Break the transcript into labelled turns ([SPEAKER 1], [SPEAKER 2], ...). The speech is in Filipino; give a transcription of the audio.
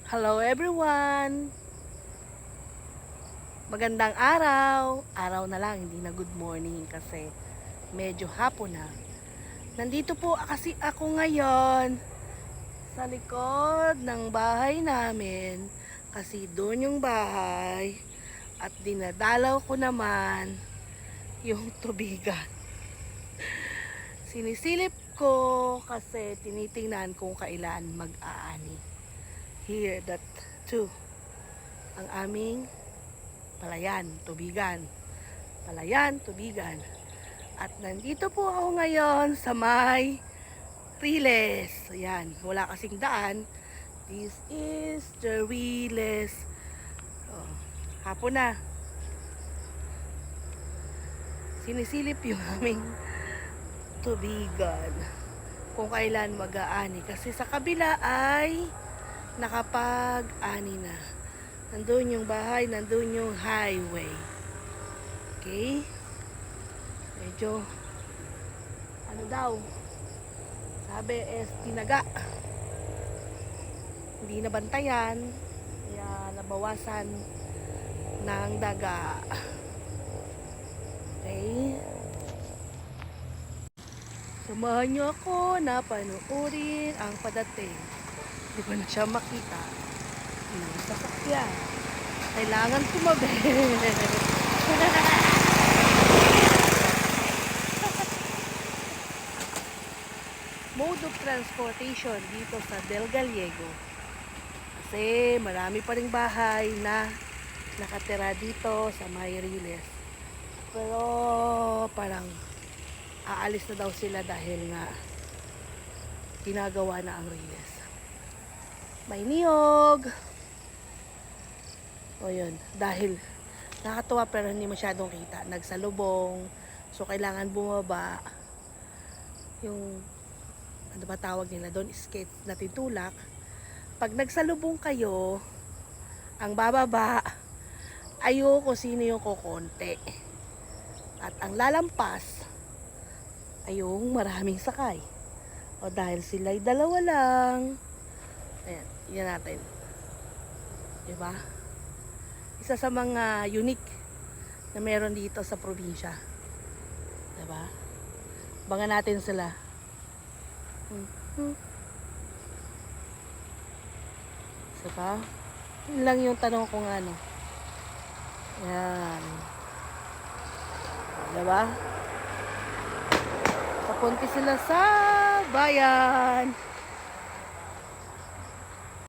[SPEAKER 1] Hello everyone! Magandang araw! Araw na lang, hindi na good morning kasi medyo hapon na. Nandito po kasi ako ngayon sa likod ng bahay namin kasi doon yung bahay at dinadalaw ko naman yung tubigan. Sinisilip ko kasi tinitingnan kung kailan mag-aani. Here that too ang aming palayan, tubigan. Palayan, tubigan. At nandito po ako ngayon sa may Riles. Ayan, wala kasing daan. This is the Riles. Oh, hapon na. Sinisilip yung aming tubigan. Kung kailan mag-aani. Kasi sa kabila ay nakapag-ani na. Nandun yung bahay, nandun yung highway. Okay? Medyo, ano daw, sabi is tinaga. Hindi nabantayan, kaya nabawasan ng daga. Okay? Samahan nyo ako na panuorin ang padating. Hindi ko na siya makita ng sasakyan. Kailangan kumabi. Mode of transportation dito sa Del Gallego. Kasi marami pa ring bahay na nakatira dito sa Riles. Pero parang aalis na daw sila dahil nga ginagawa na ang Riles. May niyog. O yun, dahil nakatuwa pero hindi masyadong kita. Nagsalubong. So kailangan bumaba. Yung ano ba tawag nila doon, skate na titulak. Pag nagsalubong kayo, ang bababa, ayoko sino yung kukonti. At ang lalampas, ay yung maraming sakay. O dahil sila'y dalawa lang. Ayan, yan natin. Diba? Isa sa mga unique na meron dito sa probinsya. Diba? Abangan natin sila. Diba? Yun lang yung tanong kung ano. Yan. Diba? Papunti sila sa bayan.